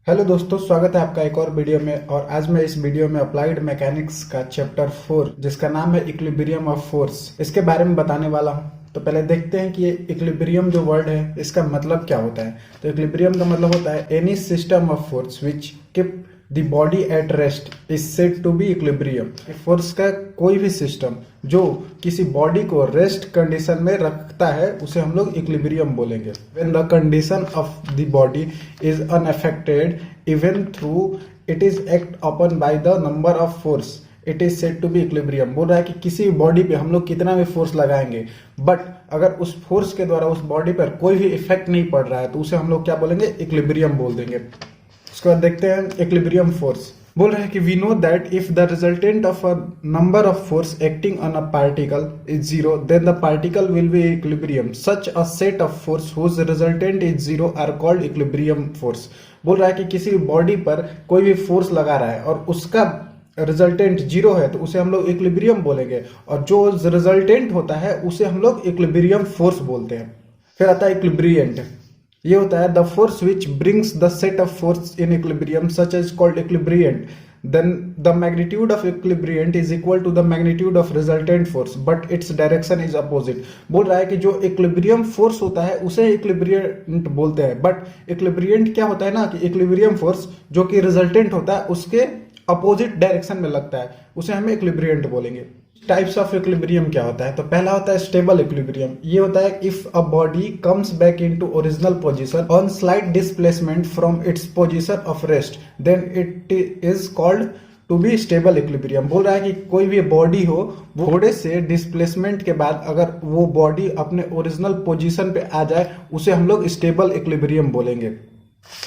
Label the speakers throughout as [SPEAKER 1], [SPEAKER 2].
[SPEAKER 1] Hello दोस्तों, स्वागत है आपका एक और वीडियो में। और आज मैं इस वीडियो में अप्लाइड मैकेनिक्स का चैप्टर 4 जिसका नाम है इक्विलिब्रियम ऑफ फोर्स, इसके बारे में बताने वाला हूं। तो पहले देखते हैं कि ये इक्विलिब्रियम जो वर्ड है इसका मतलब क्या होता है। तो इक्विलिब्रियम का मतलब होता है any system of force which keep the body at rest is said to be equilibrium. Force का कोई भी सिस्टम जो किसी बॉडी को रेस्ट कंडीशन में रखता है उसे हम लोग इक्विलिब्रियम बोलेंगे। When the condition of the body is unaffected even through it is act upon by the number of force it is said to be equilibrium. बोल रहा है कि किसी बॉडी पे हम लोग कितना भी फोर्स लगाएंगे बट अगर उस फोर्स के द्वारा उस बॉडी पर कोई भी इफेक्ट नहीं पड़ रहा है तो उसे हम लोग क्या बोलेंगे, इक्विलिब्रियम बोल देंगे। उसके बाद देखते हैं इक्विलिब्रियम फोर्स। बोल रहे हैं कि we know that if the resultant of a number of force acting on a particle is zero then the particle will be equilibrium. Such a set of force whose resultant is zero are called equilibrium force. बोल रहा है कि किसी body पर कोई भी force लगा रहा है और उसका रिजल्टेंट जीरो है तो उसे हम लोग इक्विलिब्रियम बोलेंगे, और जो रिजल्टेंट होता है उसे हम लोग इक्विलिब्रियम फोर्स बोलते हैं। फिर आता है इक्विलिब्रिएंट। ये होता है the force which brings the set of force in equilibrium such is called equilibrant. then the magnitude of equilibriant is equal to the magnitude of resultant force but its direction is opposite। बोल रहा है कि जो equilibrium force होता है उसे इक्विलिब्रिएंट बोलते हैं, बट इक्विलिब्रिएंट क्या होता है ना कि इक्विलिब्रियम फोर्स जो कि रिजल्टेंट होता है उसके अपोजिट डायरेक्शन में लगता है उसे हम इक्विलिब्रिएंट बोलेंगे। टाइप्स ऑफ इक्विलिब्रियम क्या होता है, तो पहला होता है स्टेबल इक्विलिब्रियम। ये होता है if a body comes back into original position on slight displacement from its position of rest then it is called to be stable equilibrium. बोल रहा है कि कोई भी बॉडी हो थोड़े से डिस्प्लेसमेंट के बाद अगर वो बॉडी अपने ओरिजिनल पोजीशन पे आ जाए उसे हम लोग स्टेबल इक्विलिब्रियम बोलेंगे।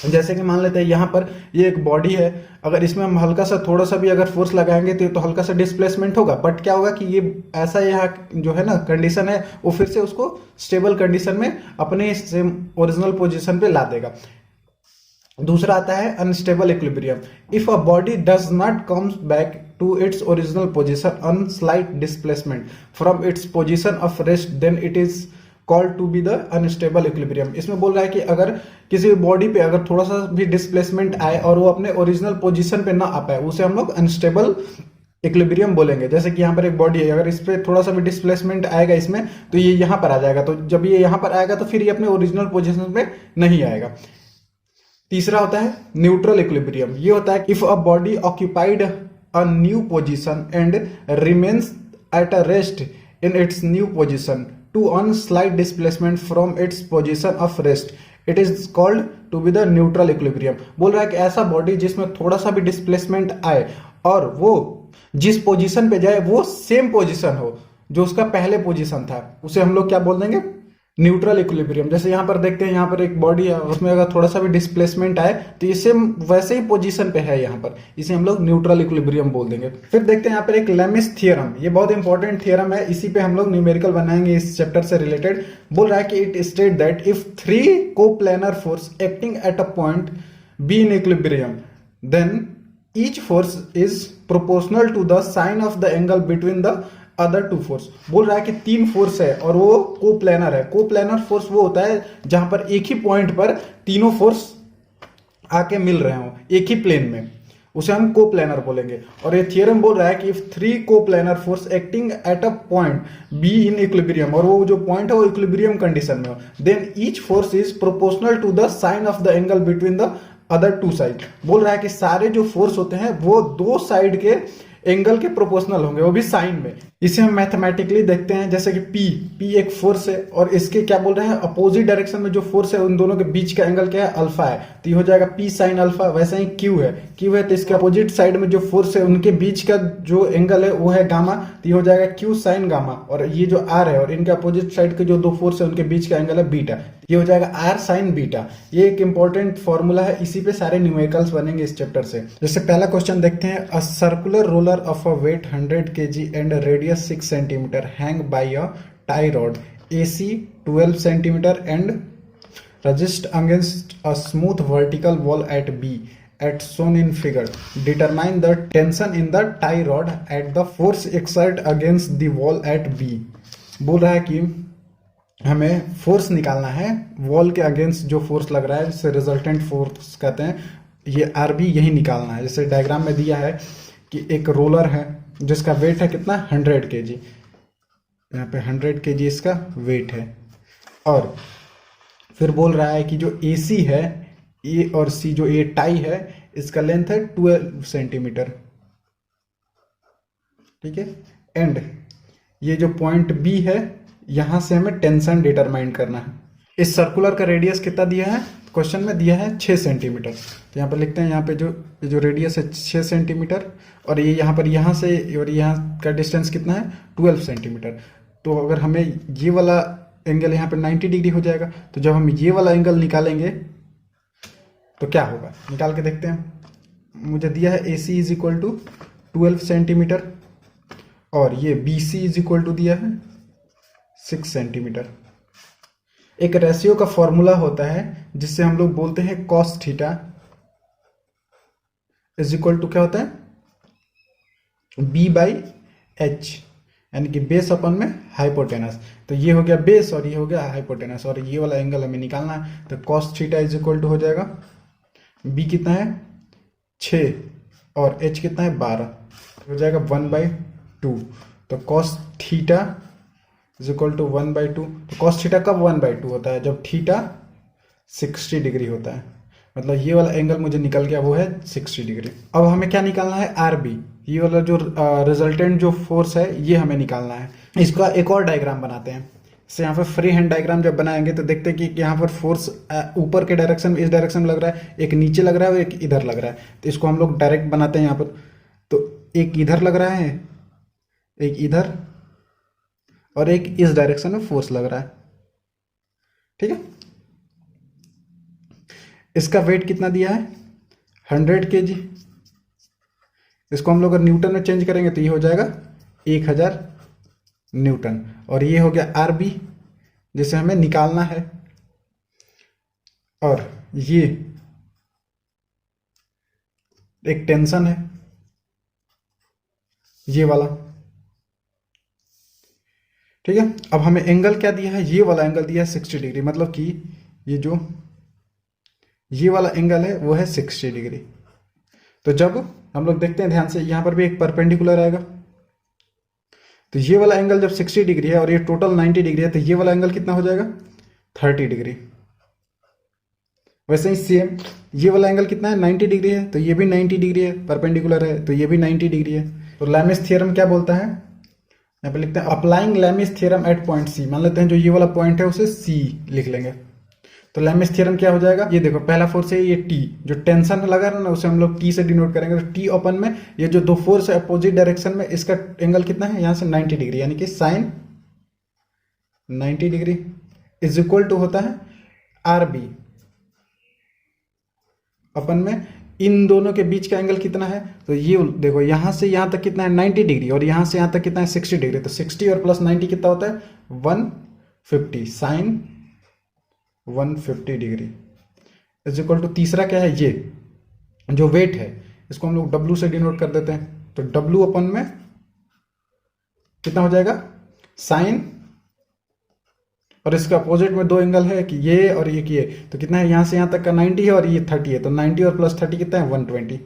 [SPEAKER 1] जैसे कि मान लेते हैं यहाँ पर ये एक बॉडी है, अगर इसमें हम हल्का सा थोड़ा सा भी अगर फोर्स लगाएंगे तो हल्का सा डिस्प्लेसमेंट होगा, बट क्या होगा कि ये ऐसा यहाँ जो है ना कंडीशन है वो फिर से उसको स्टेबल कंडीशन में अपने सेम ओरिजिनल पोजीशन पे ला देगा। दूसरा आता है unstable equilibrium. If a body does not comes back to its original position on slight displacement from its position of rest then it is called to be the unstable equilibrium. इसमें बोल रहा है कि अगर किसी बॉडी पे अगर थोड़ा सा भी डिस्प्लेसमेंट आए और वो अपने ओरिजिनल पोजीशन पे ना आ पाए उसे हम लोग अनस्टेबल इक्विलिब्रियम बोलेंगे। जैसे कि यहाँ पर एक बॉडी है, अगर इस पे थोड़ा सा भी डिस्प्लेसमेंट आएगा इसमें तो ये यहाँ पर आ जाएगा, तो जब ये यहाँ पर आएगा तो फिर ये अपने ओरिजिनल पोजीशन पे नहीं आएगा। तीसरा होता है न्यूट्रल इक्विलिब्रियम। ये होता है if a body occupied a new position and remains at a rest in its new position to on slight displacement from its position of rest it is called to be the neutral equilibrium। बोल रहा है कि ऐसा body जिसमें थोड़ा सा भी displacement आए और वो जिस पोजीशन पे जाए वो सेम पोजीशन हो जो उसका पहले पोजीशन था उसे हम लोग क्या बोल देंगे, न्यूट्रल इक्विलिब्रियम। जैसे यहाँ पर देखते हैं, यहाँ पर एक बॉडी है उसमें अगर थोड़ा सा भी डिस्प्लेसमेंट आए तो ये सेम वैसे ही पोजीशन पे है यहाँ पर, इसे हम लोग न्यूट्रल इक्विलिब्रियम बोल देंगे। फिर देखते हैं यहाँ पर एक लेमिस थियरम। ये बहुत इंपॉर्टेंट थियरम है, इसी पे हम लोग न्यूमेरिकल बनाएंगे इस चैप्टर से रिलेटेड। बोल रहा है कि it state that if 3 coplanar force acting at a point be in equilibrium then each force is proportional to the sine of the angle between the other two force. बोल रहा है कि 3 force है और वो कोप्लेनर है। Coplanar force वो होता है जहां पर एक ही पॉइंट पर तीनों फोर्स आके मिल रहे हो एक ही प्लेन में, उसे हम कोप्लेनर बोलेंगे। और ये थियरम बोल रहा है कि if 3 coplanar force acting at a point be in equilibrium, और वो जो पॉइंट है वो इक्विलिब्रियम कंडीशन में हो, then each force is proportional to the sine of the angle between the other two side. बोल रहा है कि सारे जो फोर्स होते हैं वो 2 साइड के एंगल के प्रोपोर्शनल होंगे, वो भी साइन में। इसे हम मैथमेटिकली देखते हैं, जैसे कि P एक फोर्स है और इसके क्या बोल रहे हैं, अपोजिट डायरेक्शन में जो फोर्स है उन दोनों के बीच का एंगल क्या है, अल्फा है, तो ये हो जाएगा P साइन अल्फा। वैसे ही Q है तो इसके अपोजिट साइड में जो फोर्स है उनके बीच का जो एंगल है वो है गामा, तो ये हो जाएगा Q साइन गामा। और ये जो R है और इनके अपोजिट साइड के जो 2 फोर्स है उनके बीच का एंगल है बीटा, ये हो जाएगा R साइन बीटा। ये एक इंपॉर्टेंट फॉर्मूला है, इसी पे सारे न्यूमेरिकल्स बनेंगे इस चैप्टर से। जैसे पहला क्वेश्चन देखते हैं, a circular roller of a weight 100 kg and radius 6 centimetre hang by a tie rod AC 12 centimetre and resist against a smooth vertical wall at B at shown in figure. Determine the tension in the tie rod at the force exerted against the wall at B। बोल रहा है कि हमें force निकालना है wall के against, जो force लग रहा है जिसे रिजल्टेंट फोर्स कहते हैं। ये आर बी यही निकालना है। जैसे डायग्राम में दिया है कि एक रोलर है जिसका वेट है कितना 100 kg, यहाँ पे 100 kg इसका वेट है, और फिर बोल रहा है कि जो ए सी है, ए और सी, जो ये टाई है इसका लेंथ है 12 सेंटीमीटर, ठीक है। एंड ये जो पॉइंट बी है यहां से हमें टेंशन डिटरमाइन करना है। इस सर्कुलर का रेडियस कितना दिया है, क्वेश्चन में दिया है 6 सेंटीमीटर। तो यहाँ पर लिखते हैं, यहाँ पे जो रेडियस है 6 सेंटीमीटर, और ये यहाँ पर यहाँ से और यहाँ का डिस्टेंस कितना है 12 सेंटीमीटर। तो अगर हमें ये वाला एंगल यहाँ पे 90 डिग्री हो जाएगा, तो जब हम ये वाला एंगल निकालेंगे तो क्या होगा, निकाल के देखते हैं। मुझे दिया है A C is equal to 12 centimetre और ये B C is equal to दिया है 6 सेंटीमीटर। एक रेशियो का फॉर्मूला होता है जिससे हम लोग बोलते हैं cos theta is equal to क्या होता है बी बाई एच, यानी कि बेस अपन में हाइपोटेनस। तो ये हो गया बेस और ये हो गया हाइपोटेनस, और ये वाला एंगल हमें निकालना है। तो cos theta is equal to हो जाएगा बी कितना है 6 और एच कितना है 12, हो जाएगा 1/2। तो cos theta is equal to 1/2। तो कॉस थीटा कब 1/2 होता है, जब थीटा 60 डिग्री होता है। मतलब ये वाला एंगल मुझे निकल गया वो है 60 डिग्री। अब हमें क्या निकालना है आर बी, ये वाला जो रिजल्टेंट जो फोर्स है ये हमें निकालना है। इसका एक और डायग्राम बनाते हैं। जैसे यहाँ पर फ्री हैंड डायग्राम जब बनाएंगे तो देखते हैं कि यहाँ पर फोर्स ऊपर के डायरेक्शन में इस डायरेक्शन में लग रहा है, एक नीचे लग रहा है और एक इधर लग रहा है। तो इसको हम लोग डायरेक्ट बनाते हैं यहाँ पर। तो एक इधर लग रहा है, एक इधर, और एक इस डायरेक्शन में फोर्स लग रहा है, ठीक है। इसका वेट कितना दिया है 100 kg। इसको हम लोग अगर न्यूटन में चेंज करेंगे तो ये हो जाएगा 1000 न्यूटन। और ये हो गया आर बी जिसे हमें निकालना है, और ये एक टेंशन है ये वाला, ठीक है। अब हमें एंगल क्या दिया है, ये वाला एंगल दिया है 60 डिग्री, मतलब कि ये जो ये वाला एंगल है वो है 60 डिग्री। तो जब हम लोग देखते हैं ध्यान से, यहां पर भी एक परपेंडिकुलर आएगा, तो ये वाला एंगल जब 60 डिग्री है और ये टोटल 90 डिग्री है, तो ये वाला एंगल कितना हो जाएगा 30 डिग्री। वैसे ही सेम ये वाला एंगल कितना है 90 डिग्री है, तो ये भी 90 डिग्री है, परपेंडिकुलर है तो ये भी 90 डिग्री है। तो लैमिस थ्योरम क्या बोलता है, यहाँ पे लिखते हैं applying Lami's theorem at point C. मान लेते हैं जो ये वाला पॉइंट है उसे सी लिख लेंगे। तो लैमिस थ्योरम क्या हो जाएगा, ये देखो पहला फोर्स है ये टी, जो टेंशन लगा रहा है ना उसे हम लोग टी से डिनोट करेंगे। तो टी ओपन में ये जो दो फोर्स है अपोजिट डायरेक्शन में, इसका एंगल कितना है यहाँ से 90 डिग्री, यानी कि sine 90 degree is equal to होता है आर बी। अपन में इन दोनों के बीच का एंगल कितना है, तो ये देखो यहाँ से यहाँ तक कितना है 90 डिग्री, और यहाँ से यहाँ तक कितना है 60 डिग्री। तो 60 और प्लस 90 कितना होता है 150, sine 150 degree is equal to तीसरा क्या है, ये जो वेट है इसको हम लोग W से डिनोट कर देते हैं। तो W अपन में कितना हो जाएगा साइन, और इसका अपोजिट में दो एंगल है कि ये और ये, तो कितना है यहां से यहां तक का 90 है और ये 30 है, तो 90 और प्लस 30 कितना है 120।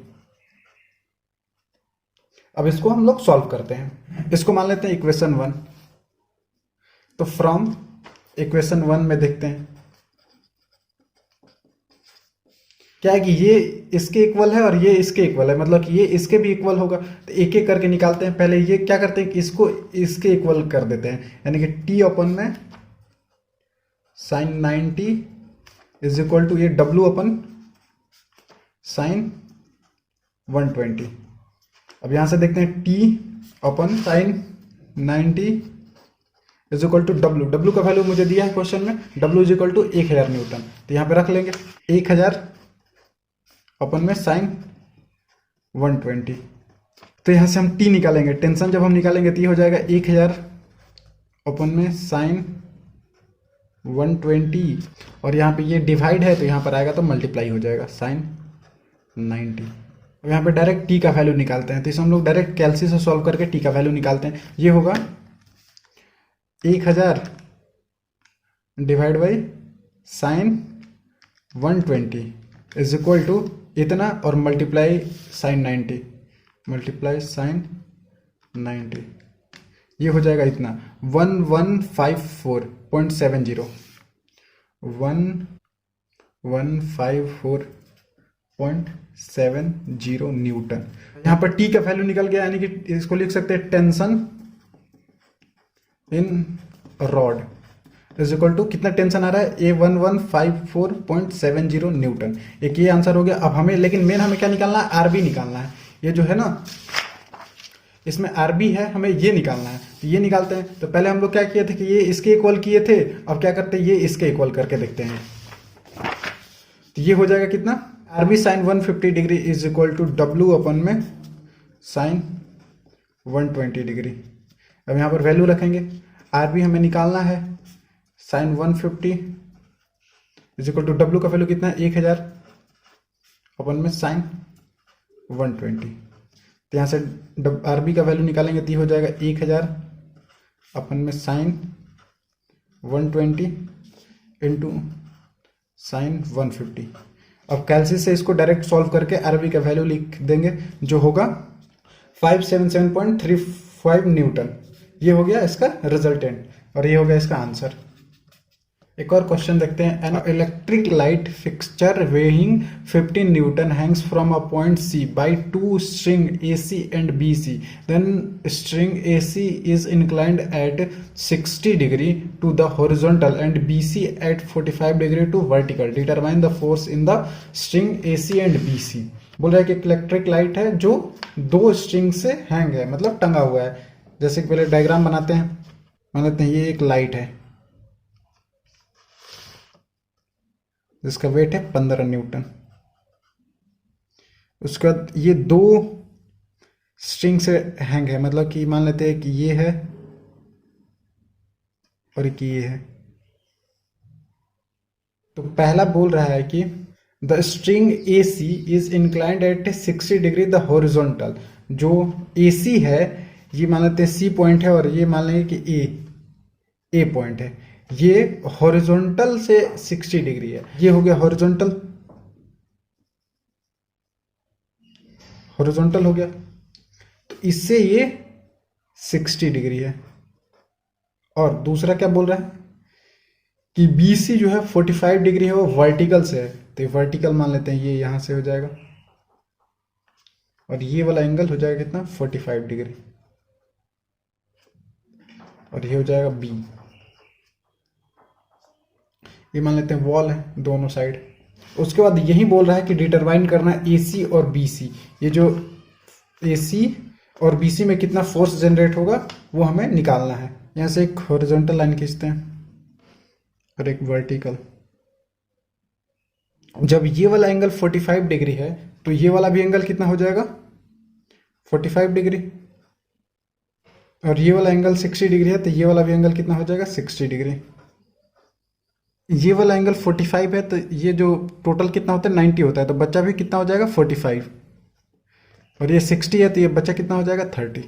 [SPEAKER 1] अब इसको हम लोग सॉल्व करते हैं। इसको मान लेते हैं इक्वेशन 1। तो फ्रॉम इक्वेशन 1 में देखते हैं क्या है कि ये इसके इक्वल है और ये इसके इक्वल है, मतलब कि ये इसके भी इक्वल होगा। तो एक एक करके निकालते हैं। पहले ये क्या करते हैं कि इसको इसके इक्वल कर देते हैं, यानी कि टी अपन में साइन 90 इज इक्वल टू ये W अपन साइन 120। अब यहां से देखते हैं T upon sine 90 is equal to W का वैल्यू मुझे दिया है क्वेश्चन में, W is equal to 1000 newton. तो यहां पे रख लेंगे 1000 अपन में साइन 120। तो यहां से हम T निकालेंगे, टेंशन जब हम निकालेंगे तो ये हो जाएगा 1000 अपन में साइन 120, और यहाँ पे ये डिवाइड है तो यहाँ पर आएगा तो मल्टीप्लाई हो जाएगा साइन 90। अब यहाँ पे डायरेक्ट टी का वैल्यू निकालते हैं। तो इसे हम लोग डायरेक्ट कैलसी से सॉल्व करके टी का वैल्यू निकालते हैं। ये होगा 1000 divide by sine 120 is equal to इतना और मल्टीप्लाई साइन 90, मल्टीप्लाई साइन 90, ये हो जाएगा इतना 1154.70, 1154.70 न्यूटन। यहाँ पर टी का वैल्यू निकल गया, यानी कि इसको लिख सकते हैं tension in rod is equal to कितना टेंशन आ रहा है, 1154.70 न्यूटन। एक ये आंसर हो गया। अब हमें लेकिन मेन हमें क्या निकालना है, आरबी निकालना है। ये जो है ना, इसमें आरबी है, हमें ये निकालना है। तो ये निकालते हैं। तो पहले हम लोग क्या किए थे कि ये इसके इक्वल किए थे, अब क्या करते हैं, ये इसके इक्वल करके देखते हैं। तो ये हो जाएगा कितना, RB sine 150 degree is equal to W upon में साइन 120 डिग्री। अब यहाँ पर वैल्यू रखेंगे, आरबी हमें निकालना है, sine 150 is equal to W का वैल्यू कितना है 1000 अपन में साइन 120। तो यहाँ से आरबी का वैल्यू निकालेंगे तो ये हो जाएगा 1000 अपन में साइन 120 इंटू साइन 150। अब कैलसी से इसको डायरेक्ट सॉल्व करके आरबी का वैल्यू लिख देंगे, जो होगा 577.35 न्यूटन। ये हो गया इसका रिजल्टेंट और ये हो गया इसका आंसर। एक और क्वेश्चन देखते हैं। An electric light fixture weighing 15 newton hangs from a point C by two string AC and BC, then string AC is inclined at 60 degree to the horizontal and BC at 45 degree to vertical, determine the force in the string AC and BC। बोल रहा है कि एक electric light है जो दो string से hang है, मतलब टंगा हुआ है। जैसे कि पहले डायग्राम बनाते हैं, मान लेते हैं ये एक लाइट है जिसका वेट है 15 न्यूटन। उसके बाद ये दो स्ट्रिंग से हैंग है, मतलब कि मान लेते हैं कि ये है और एक ये है। तो पहला बोल रहा है कि the string AC is inclined at 60 degree the horizontal. जो AC है ये मान लेते हैं C पॉइंट है और ये मान लेंगे कि A पॉइंट है। ये हॉरिजॉन्टल से 60 डिग्री है। ये हो गया हॉरिजॉन्टल, हॉरिजॉन्टल हो गया। तो इससे ये 60 डिग्री है। और दूसरा क्या बोल रहा है कि BC जो है 45 डिग्री है, वो वर्टिकल से है। तो ये वर्टिकल मान लेते हैं, ये यहां से हो जाएगा और ये वाला एंगल हो जाएगा कितना 45 डिग्री और ये हो जाएगा B। ये मान लेते हैं वॉल है दोनों साइड। उसके बाद यही बोल रहा है कि डिटरमाइन करना है AC और BC। ये जो AC और BC में कितना फोर्स जनरेट होगा वो हमें निकालना है। यहाँ से एक हॉरिजॉन्टल लाइन खींचते हैं और एक वर्टिकल। जब ये वाला एंगल 45 डिग्री है तो ये वाला भी एंगल कितना हो जाएगा 45 डिग्री, और ये वाला एंगल 60 डिग्री है तो ये वाला भी एंगल कितना हो जाएगा 60 डिग्री। ये वाला एंगल 45 है तो ये जो टोटल कितना होता है 90 होता है, तो बच्चा भी कितना हो जाएगा 45, और ये 60 है तो ये बच्चा कितना हो जाएगा 30।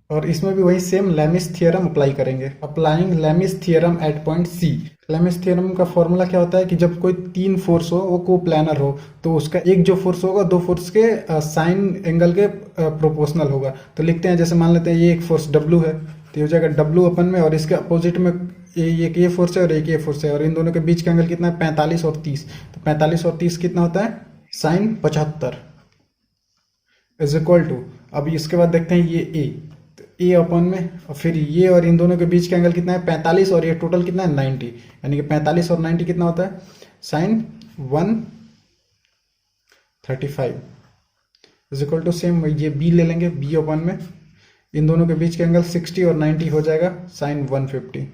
[SPEAKER 1] और इसमें भी वही सेम लैमिस थ्योरम अप्लाई करेंगे। Applying Lami's theorem at point C। Lami's theorem का फॉर्मूला क्या होता है कि जब कोई तीन फोर्स हो वो कोप्लानर हो तो उसका एक जो फोर्स होगा दो फोर्स के साइन एंगल के प्रोपोर्शनल होगा। तो लिखते हैं, जैसे मान लेते हैं ये एक फोर्स W है तो ये हो जाएगा W अपन में, और इसके अपोजिट में एक ये फोर्स है और एक ये फोर्स है, और इन दोनों के बीच का एंगल कितना है 45 और 30। तो 45 और 30 कितना होता है साइन 75 इज इक्वल टू। अब इसके बाद देखते हैं ये A, तो A अपन में, और फिर ये और इन दोनों के बीच का एंगल कितना है 45 और ये टोटल कितना है 90, यानी कि 45 और 90 कितना होता है sine 135 is equal to same ये B ले लेंगे, B अपन में इन दोनों के बीच का एंगल 60 और 90 हो जाएगा साइन 150।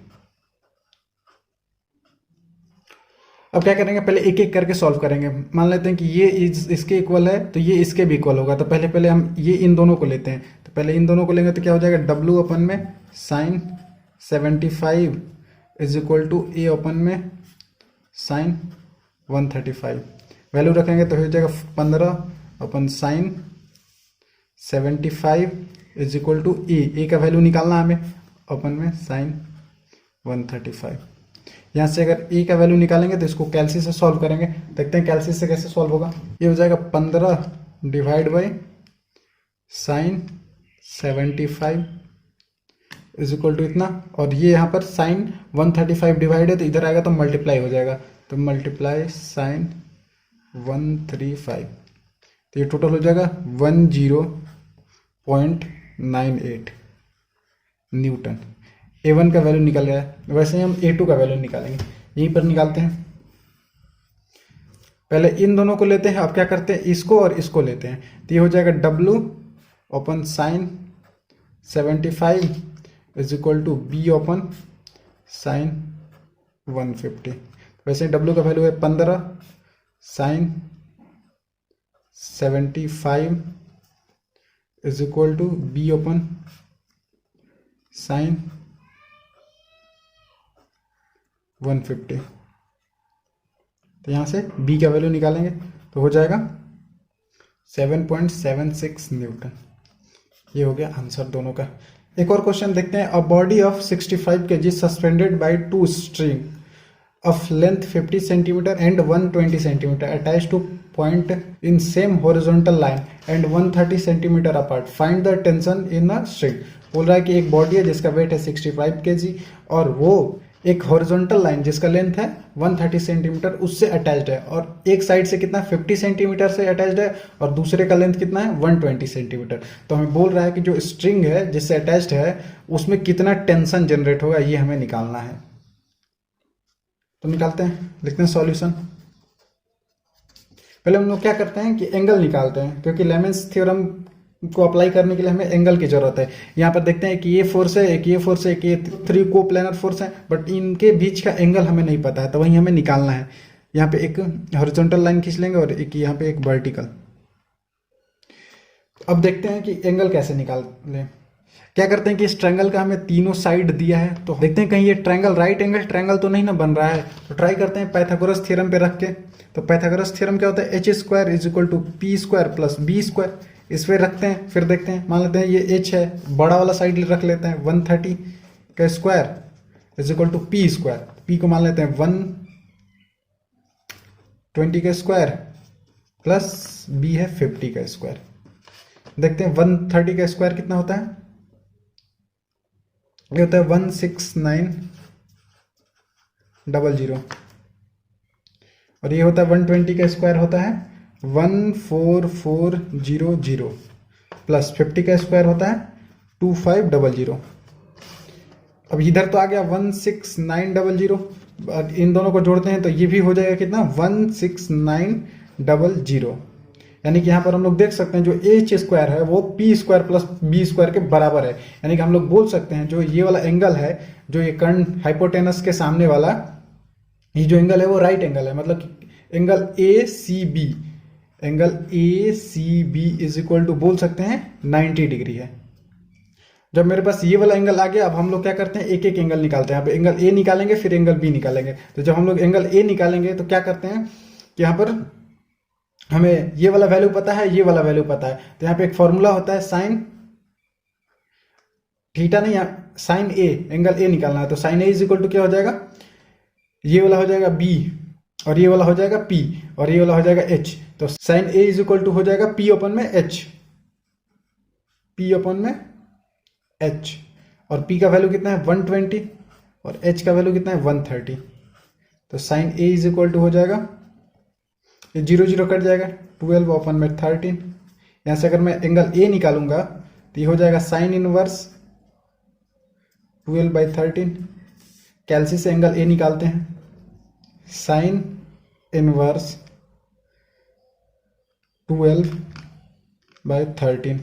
[SPEAKER 1] अब क्या करेंगे, पहले एक एक करके सॉल्व करेंगे। मान लेते हैं कि ये इसके इक्वल है तो ये इसके भी इक्वल होगा, तो पहले हम ये इन दोनों को लेते हैं। तो पहले इन दोनों को लेंगे तो क्या हो जाएगा W अपन में sine 75 is equal to A upon में साइन 135। वैल्यू रखेंगे तो हो जाएगा 15 upon sine 75 is equal to A का वैल्यू निकालना हमें अपन में साइन 135। यहाँ से अगर e का वैल्यू निकालेंगे तो इसको कैलसी से सॉल्व करेंगे। देखते हैं कैलसी से कैसे सॉल्व होगा। ये हो जाएगा 15 divide by sine 75 is equal to इतना, और ये यहाँ पर साइन 135 डिवाइड है तो इधर आएगा तो मल्टीप्लाई हो जाएगा, तो मल्टीप्लाई साइन 135, तो ये टोटल हो जाएगा 10.98 न्यूटन। A1 का वैल्यू निकल गया है। वैसे ही हम A2 का वैल्यू निकालेंगे, यहीं पर निकालते हैं। पहले इन दोनों को लेते हैं, अब क्या करते हैं इसको और इसको लेते हैं, तो ये हो जाएगा W upon sine 75 is equal to B upon sine 150। वैसे ही W का वैल्यू है 15 sine 75 is equal to B upon sine 150। तो यहाँ से B का वैल्यू निकालेंगे तो हो जाएगा 7.76 न्यूटन। ये हो गया आंसर दोनों का। एक और क्वेश्चन देखते हैं। A body of 65 kg suspended bye two string of length 50 cm and 120 cm attached to point in same horizontal line and 130 cm apart. Find the tension in a string. बोल रहा है कि एक बॉडी है जिसका wait है 65 kg और वो एक हॉरिजॉन्टल लाइन जिसका लेंथ है 130 सेंटीमीटर उससे अटैच्ड है, और एक साइड से कितना 50 सेंटीमीटर से अटैच्ड है और दूसरे का लेंथ कितना है 120 सेंटीमीटर। तो हमें बोल रहा है कि जो स्ट्रिंग है जिससे अटैच्ड है उसमें कितना टेंशन जनरेट होगा, ये हमें निकालना है। तो निकालते हैं, लिखते हैं सॉल्यूशन। पहले हम लोग क्या करते हैं कि एंगल निकालते हैं, क्योंकि लेमेंस थ्योरम को अप्लाई करने के लिए हमें एंगल की जरूरत है। यहाँ पर देखते हैं कि ये फोर्स है, एक ये फोर्स है, एक ये 3 को प्लेनर फोर्स है, बट इनके बीच का एंगल हमें नहीं पता है, तो वही हमें निकालना है। यहाँ पे एक हॉरिजॉन्टल लाइन खींच लेंगे और एक यहाँ पे एक वर्टिकल। अब देखते हैं कि एंगल कैसे निकाल लें। क्या करते हैं कि इस ट्रायंगल का हमें तीनों साइड दिया है, तो देखते हैं कहीं ये ट्रायंगल राइट एंगल ट्रायंगल तो नहीं ना बन रहा है, तो ट्राई करते हैं पाइथागोरस थ्योरम पे रख के। तो पाइथागोरस थ्योरम क्या होता है, h square is equal to P square plus B square. इस पे रखते हैं, फिर देखते हैं, मान लेते हैं ये h है, बड़ा वाला साइड रख लेते हैं 130 का square is equal to P square, P को मान लेते हैं 120 का स्क्वायर प्लस बी है 50 का स्क्वायर। देखते हैं 130 का स्क्वायर कितना होता है, ये होता है 16900, और ये होता है 120 का स्क्वायर होता है 14400 प्लस 50 का स्क्वायर होता है 2500। अब इधर तो आ गया 16900, और इन दोनों को जोड़ते हैं तो ये भी हो जाएगा कितना 16900, यानी कि यहाँ पर हम लोग देख सकते हैं जो एच स्क्वायर है वो P square plus B square के बराबर है। यानी कि हम लोग बोल सकते हैं जो ये वाला एंगल है, जो ये कर्ण हाइपोटेनस के सामने वाला ये जो एंगल है वो राइट एंगल है, मतलब कि angle A C B, angle A C B is equal to बोल सकते हैं 90 डिग्री है। जब मेरे पास ये वाला एंगल आ गया, अब हम लोग क्या करते हैं एक एक एंगल निकालते हैं। यहाँ पे एंगल ए निकालेंगे फिर एंगल बी निकालेंगे। तो जब हम लोग एंगल ए निकालेंगे तो क्या करते हैं कि यहाँ पर हमें ये वाला वैल्यू पता है, ये वाला वैल्यू पता है, तो यहाँ पे एक फॉर्मूला होता है साइन थीटा, नहीं साइन ए, एंगल ए निकालना है, तो sine A is equal to क्या हो जाएगा, ये वाला हो जाएगा बी और ये वाला हो जाएगा पी और ये वाला हो जाएगा एच। तो sine A is equal to हो जाएगा पी ओपन में एच, पी ओपन में एच, और पी का वैल्यू कितना है 120 और एच का वैल्यू कितना है 130। तो sine A is equal to हो जाएगा, ये 0 0 कट जाएगा, 12 ओपन में 13। यहाँ से अगर मैं एंगल ए निकालूंगा तो ये हो जाएगा साइन इनवर्स 12/13। कैलसी से एंगल ए निकालते हैं, साइन इनवर्स 12/13,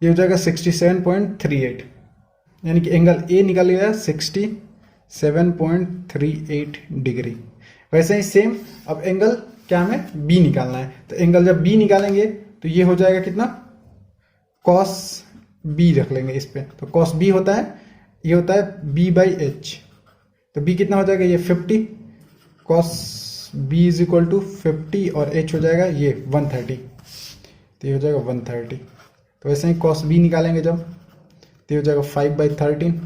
[SPEAKER 1] ये हो जाएगा 67.38, यानी कि एंगल ए निकल गया 67.38 डिग्री। वैसे ही सेम अब एंगल क्या हमें बी निकालना है, तो एंगल जब बी निकालेंगे तो ये हो जाएगा कितना, कॉस बी रख लेंगे इस पे, तो कॉस बी होता है, ये होता है बी बाई एच, तो बी कितना हो जाएगा ये 50, cos B is equal to 50 और एच हो जाएगा ये 130, तो ये हो जाएगा 130। तो वैसे ही कॉस बी निकालेंगे जब, तो ये हो जाएगा 5/13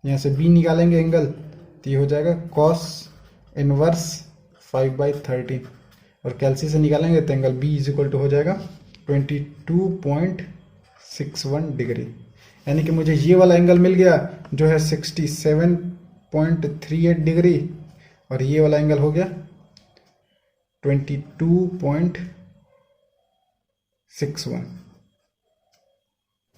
[SPEAKER 1] यहाँ से बी निकालेंगे एंगल, तो ये हो जाएगा कॉस इनवर्स 5/13, और कैलसी से निकालेंगे तो angle B is equal to हो जाएगा 22.61 डिग्री। यानी कि मुझे ये वाला एंगल मिल गया जो है 67.38 डिग्री, और ये वाला एंगल हो गया 22.61।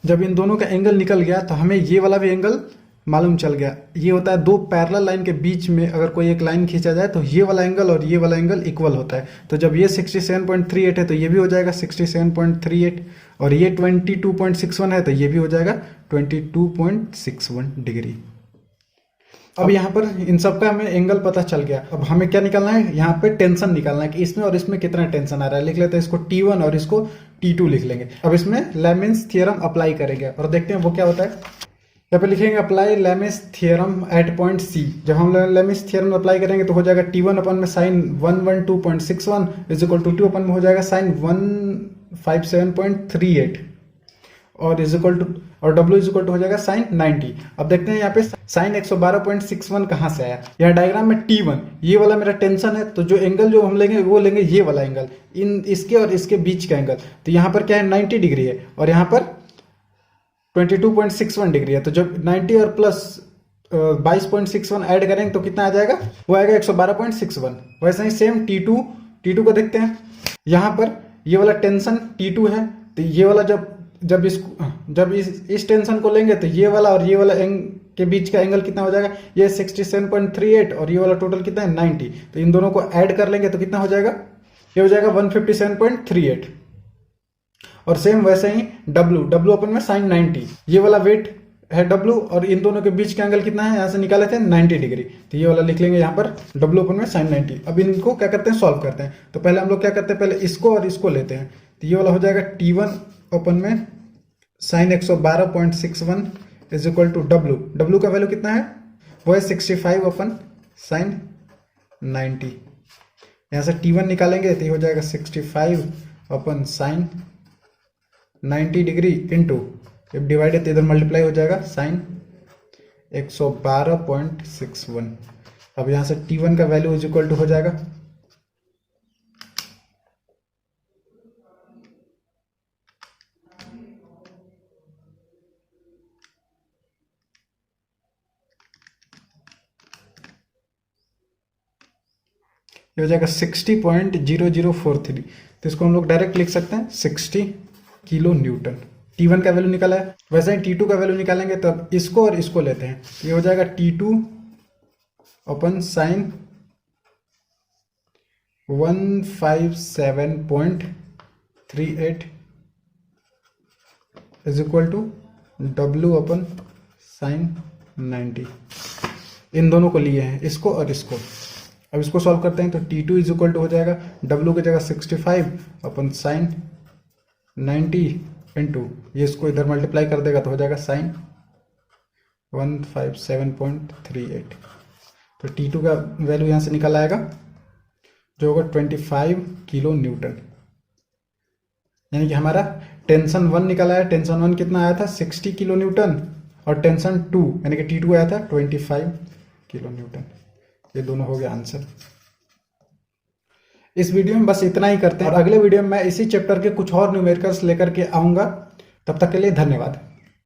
[SPEAKER 1] जब इन दोनों का एंगल निकल गया तो हमें ये वाला भी एंगल मालूम चल गया। ये होता है दो पैरेलल लाइन के बीच में अगर कोई एक लाइन खींचा जाए तो ये वाला एंगल और ये वाला एंगल इक्वल होता है। तो जब ये 67.38 है तो ये भी हो जाएगा 67.38, और ये 22.61 है तो ये भी हो जाएगा 22.61 डिग्री। अब यहाँ पर इन सब का हमें एंगल पता चल गया। अब हमें क्या निकालना है, यहाँ पे टेंशन निकालना है कि इसमें और इसमें कितना टेंशन आ रहा है। लिख लेते हैं इसको T1 और इसको T2 लिख लेंगे। अब इसमें लेमिन्स थ्योरम अप्लाई करेंगे और देखते हैं वो क्या होता है। यहाँ पे लिखेंगे apply Lami's theorem at point C। जब हम लेमिन्स थ्योरम अप्लाई करेंगे तो हो जाएगा T1 अपन में sine 112.61 is equal to T2 upon में हो जाएगा साइन 157.38 और इज इक्वल टू, और W इज इक्वल टू हो जाएगा साइन 90। अब देखते हैं यहाँ पे साइन 112.61 कहाँ से आया। यहाँ डायग्राम में T1 ये वाला मेरा टेंशन है, तो जो एंगल जो हम लेंगे वो लेंगे ये वाला एंगल, इन इसके और इसके बीच का एंगल। तो यहाँ पर क्या है 90 डिग्री है और यहाँ पर 22.61 डिग्री है। तो जब 90 और प्लस 22.61 ऐड करेंगे तो कितना आ जाएगा, वो आएगा 112.61। वैसे ही सेम T2 को देखते हैं। यहाँ पर ये वाला टेंशन T2 है, तो ये वाला जब इस टेंशन को लेंगे तो ये वाला और ये वाला के बीच का एंगल कितना हो जाएगा, ये 67.38 और ये वाला टोटल कितना है 90। तो इन दोनों को ऐड कर लेंगे तो कितना हो जाएगा, ये हो जाएगा 157.38। और सेम वैसे ही W अपन में साइन 90, ये वाला वेट है W और इन दोनों के बीच का एंगल कितना है, यहाँ से निकाले थे 90 डिग्री। तो ये वाला लिख लेंगे यहाँ पर W अपन में साइन 90। अब इनको क्या करते हैं, सॉल्व करते हैं। तो पहले हम लोग क्या करते हैं, पहले इसको और इसको लेते हैं। तो ये वाला हो जाएगा T1 अपन में sine 112.61 is equal to W का वैल्यू कितना है, वो है 65 अपन साइन 90। यहाँ से T1 निकालेंगे तो ये हो जाएगा 65 अपन साइन 90 डिग्री इंटू, जब डिवाइडेड तो इधर मल्टीप्लाई हो जाएगा साइन 112.61। अब यहाँ से T1 का वैल्यू इज इक्वल टू हो जाएगा ये हो जाएगा 60.0043। तो इसको हम लोग डायरेक्ट लिख सकते हैं 60 किलो न्यूटन। T1 का वैल्यू निकाला है, वैसे ही T2 का वैल्यू निकालेंगे तो अब इसको और इसको लेते हैं। ये हो जाएगा T2 upon sine 157.38 is equal to W upon sine 90। इन दोनों को लिए हैं, इसको और इसको। अब इसको सॉल्व करते हैं तो T2 इज इक्वल टू हो जाएगा W की जगह 65 अपन साइन 90 इंटू, ये इसको इधर मल्टीप्लाई कर देगा तो हो जाएगा साइन 157.38। तो T2 का वैल्यू यहाँ से निकल आएगा जो होगा 25 किलो न्यूटन। यानी कि हमारा टेंशन 1 निकल आया। टेंशन 1 कितना आया था 60 किलो न्यूटन, और टेंशन 2 यानी कि T2 आया था 25 किलो न्यूटन। ये दोनों हो गया आंसर। इस वीडियो में बस इतना ही करते हैं और अगले वीडियो में मैं इसी चैप्टर के कुछ और न्यूमेरिकल्स लेकर के आऊंगा। तब तक के लिए धन्यवाद।